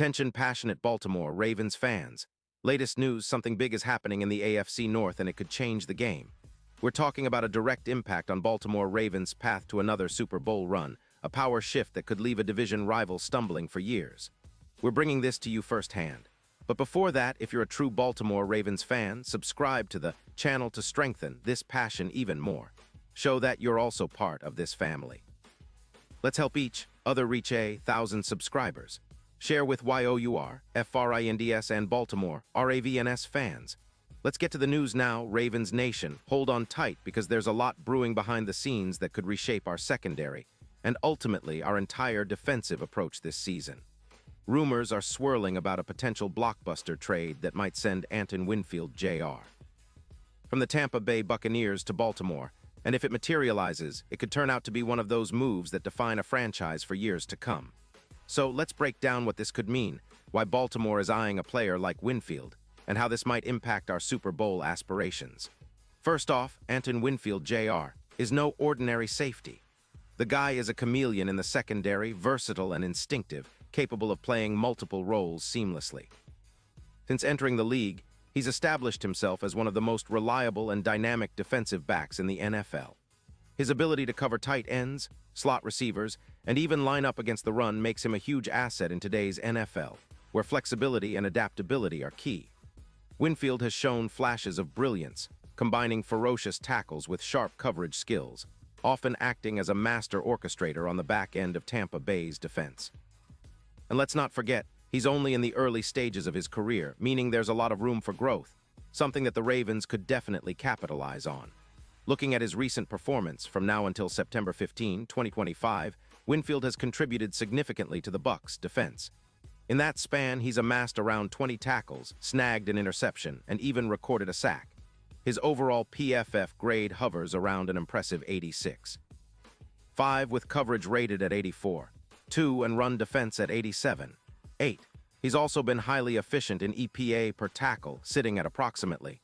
Attention passionate Baltimore Ravens fans. Latest news, something big is happening in the AFC North and it could change the game. We're talking about a direct impact on Baltimore Ravens' path to another Super Bowl run, a power shift that could leave a division rival stumbling for years. We're bringing this to you firsthand. But before that, if you're a true Baltimore Ravens fan, subscribe to the channel to strengthen this passion even more. Show that you're also part of this family. Let's help each other reach 1,000 subscribers. Share with YOUR, FRINDS, and Baltimore, RAVENS fans. Let's get to the news now, Ravens Nation. Hold on tight because there's a lot brewing behind the scenes that could reshape our secondary and ultimately our entire defensive approach this season. Rumors are swirling about a potential blockbuster trade that might send Antoine Winfield Jr. from the Tampa Bay Buccaneers to Baltimore, and if it materializes, it could turn out to be one of those moves that define a franchise for years to come. So let's break down what this could mean, why Baltimore is eyeing a player like Winfield, and how this might impact our Super Bowl aspirations. First off, Antoine Winfield Jr. is no ordinary safety. The guy is a chameleon in the secondary, versatile and instinctive, capable of playing multiple roles seamlessly. Since entering the league, he's established himself as one of the most reliable and dynamic defensive backs in the NFL. His ability to cover tight ends, slot receivers, and even line up against the run makes him a huge asset in today's NFL, where flexibility and adaptability are key. Winfield has shown flashes of brilliance, combining ferocious tackles with sharp coverage skills, often acting as a master orchestrator on the back end of Tampa Bay's defense. And let's not forget, he's only in the early stages of his career, meaning there's a lot of room for growth, something that the Ravens could definitely capitalize on. Looking at his recent performance from now until September 15, 2025, Winfield has contributed significantly to the Bucs' defense. In that span, he's amassed around 20 tackles, snagged an interception, and even recorded a sack. His overall PFF grade hovers around an impressive 86. 5 with coverage rated at 84. 2 and run defense at 87. 8. He's also been highly efficient in EPA per tackle, sitting at approximately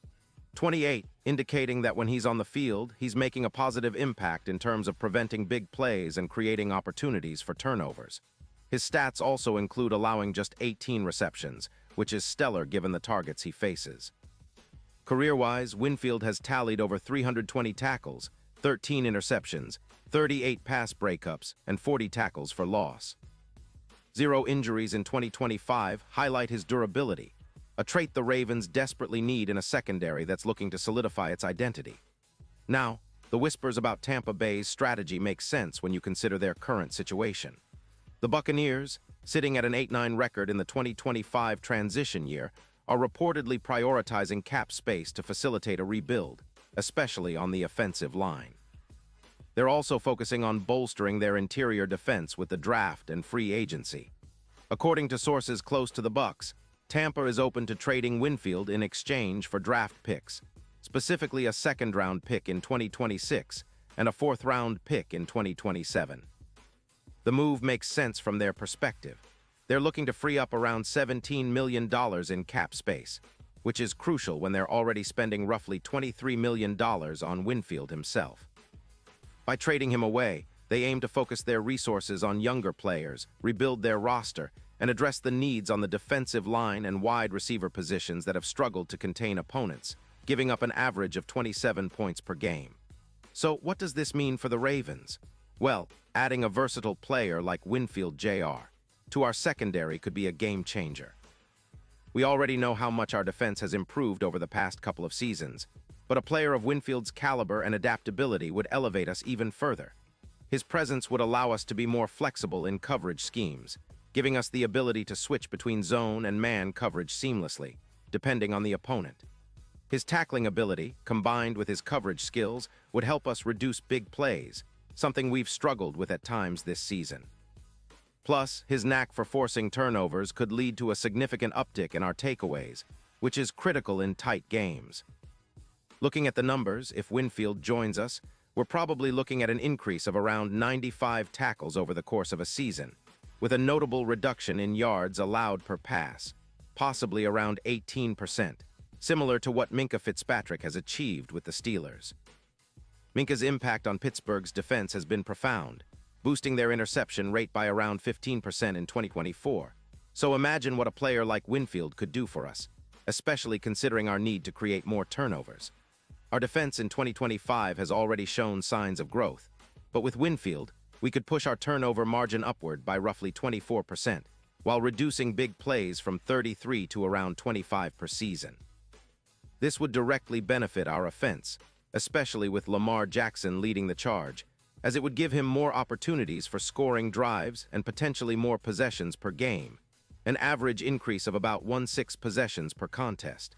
28, indicating that when he's on the field, he's making a positive impact in terms of preventing big plays and creating opportunities for turnovers. His stats also include allowing just 18 receptions, which is stellar given the targets he faces. Career-wise, Winfield has tallied over 320 tackles, 13 interceptions, 38 pass breakups, and 40 tackles for loss. 0 injuries in 2025 highlight his durability, a trait the Ravens desperately need in a secondary that's looking to solidify its identity. Now, the whispers about Tampa Bay's strategy make sense when you consider their current situation. The Buccaneers, sitting at an 8-9 record in the 2025 transition year, are reportedly prioritizing cap space to facilitate a rebuild, especially on the offensive line. They're also focusing on bolstering their interior defense with the draft and free agency. According to sources close to the Bucs, Tampa is open to trading Winfield in exchange for draft picks, specifically a second-round pick in 2026 and a fourth-round pick in 2027. The move makes sense from their perspective. They're looking to free up around $17 million in cap space, which is crucial when they're already spending roughly $23 million on Winfield himself. By trading him away, they aim to focus their resources on younger players, rebuild their roster, and address the needs on the defensive line and wide receiver positions that have struggled to contain opponents, giving up an average of 27 points per game. So what does this mean for the Ravens? Well, adding a versatile player like Winfield Jr. to our secondary could be a game changer. We already know how much our defense has improved over the past couple of seasons, but a player of Winfield's caliber and adaptability would elevate us even further. His presence would allow us to be more flexible in coverage schemes, giving us the ability to switch between zone and man coverage seamlessly, depending on the opponent. His tackling ability, combined with his coverage skills, would help us reduce big plays, something we've struggled with at times this season. Plus, his knack for forcing turnovers could lead to a significant uptick in our takeaways, which is critical in tight games. Looking at the numbers, if Winfield joins us, we're probably looking at an increase of around 95 tackles over the course of a season, with a notable reduction in yards allowed per pass, possibly around 18%, similar to what Minkah Fitzpatrick has achieved with the Steelers. Minkah's impact on Pittsburgh's defense has been profound, boosting their interception rate by around 15% in 2024, So imagine what a player like Winfield could do for us, especially considering our need to create more turnovers. Our defense in 2025 has already shown signs of growth, but with Winfield, we could push our turnover margin upward by roughly 24%, while reducing big plays from 33 to around 25 per season. This would directly benefit our offense, especially with Lamar Jackson leading the charge, as it would give him more opportunities for scoring drives and potentially more possessions per game, an average increase of about 1.6 possessions per contest.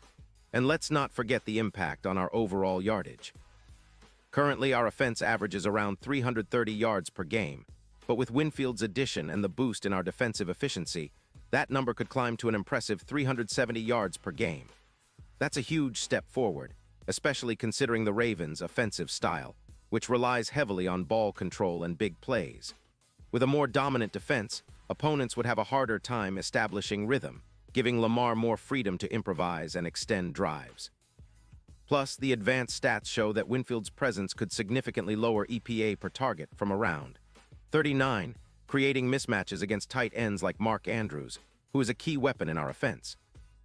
And let's not forget the impact on our overall yardage. Currently, our offense averages around 330 yards per game, but with Winfield's addition and the boost in our defensive efficiency, that number could climb to an impressive 370 yards per game. That's a huge step forward, especially considering the Ravens' offensive style, which relies heavily on ball control and big plays. With a more dominant defense, opponents would have a harder time establishing rhythm, giving Lamar more freedom to improvise and extend drives. Plus, the advanced stats show that Winfield's presence could significantly lower EPA per target from around 39, creating mismatches against tight ends like Mark Andrews, who is a key weapon in our offense.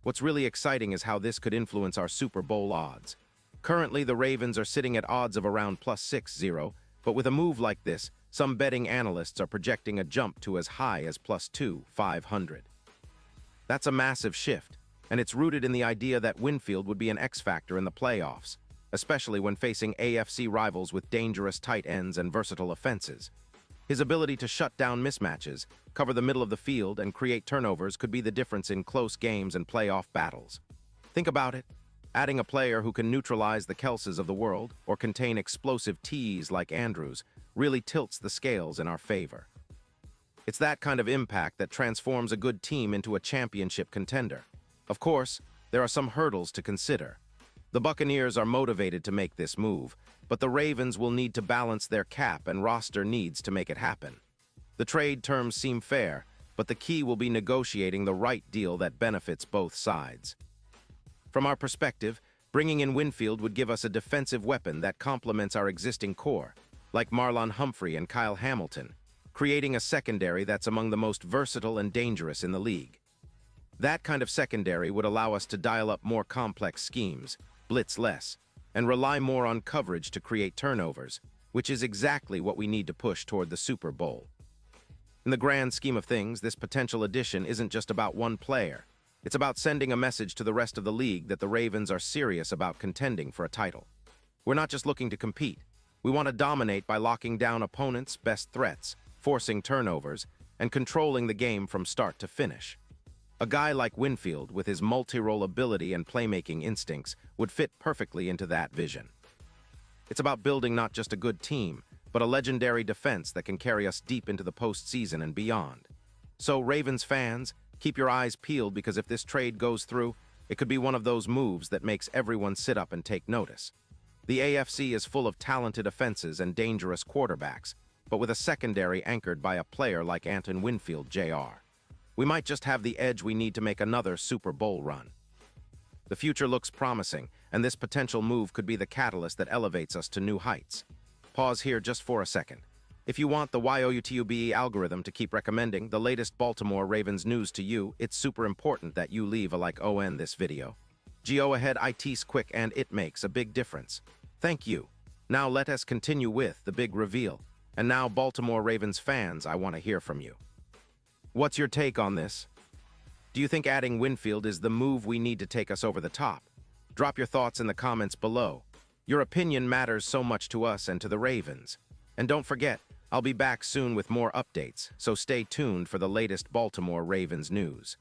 What's really exciting is how this could influence our Super Bowl odds. Currently, the Ravens are sitting at odds of around +6-0, but with a move like this, some betting analysts are projecting a jump to as high as +2,500. That's a massive shift, and it's rooted in the idea that Winfield would be an X-factor in the playoffs, especially when facing AFC rivals with dangerous tight ends and versatile offenses. His ability to shut down mismatches, cover the middle of the field, and create turnovers could be the difference in close games and playoff battles. Think about it. Adding a player who can neutralize the Kelces of the world or contain explosive Ts like Andrews really tilts the scales in our favor. It's that kind of impact that transforms a good team into a championship contender. Of course, there are some hurdles to consider. The Buccaneers are motivated to make this move, but the Ravens will need to balance their cap and roster needs to make it happen. The trade terms seem fair, but the key will be negotiating the right deal that benefits both sides. From our perspective, bringing in Winfield would give us a defensive weapon that complements our existing core, like Marlon Humphrey and Kyle Hamilton, creating a secondary that's among the most versatile and dangerous in the league. That kind of secondary would allow us to dial up more complex schemes, blitz less, and rely more on coverage to create turnovers, which is exactly what we need to push toward the Super Bowl. In the grand scheme of things, this potential addition isn't just about one player. It's about sending a message to the rest of the league that the Ravens are serious about contending for a title. We're not just looking to compete. We want to dominate by locking down opponents' best threats, forcing turnovers, and controlling the game from start to finish. A guy like Winfield, with his multi-role ability and playmaking instincts, would fit perfectly into that vision. It's about building not just a good team, but a legendary defense that can carry us deep into the postseason and beyond. So, Ravens fans, keep your eyes peeled, because if this trade goes through, it could be one of those moves that makes everyone sit up and take notice. The AFC is full of talented offenses and dangerous quarterbacks, but with a secondary anchored by a player like Anton Winfield Jr., we might just have the edge we need to make another Super Bowl run. The future looks promising, and this potential move could be the catalyst that elevates us to new heights. Pause here just for a second. If you want the YouTube algorithm to keep recommending the latest Baltimore Ravens news to you, it's super important that you leave a like on this video. Go ahead, it's quick and it makes a big difference. Thank you. Now let us continue with the big reveal. And now, Baltimore Ravens fans, I want to hear from you. What's your take on this? Do you think adding Winfield is the move we need to take us over the top? Drop your thoughts in the comments below. Your opinion matters so much to us and to the Ravens. And don't forget, I'll be back soon with more updates, so stay tuned for the latest Baltimore Ravens news.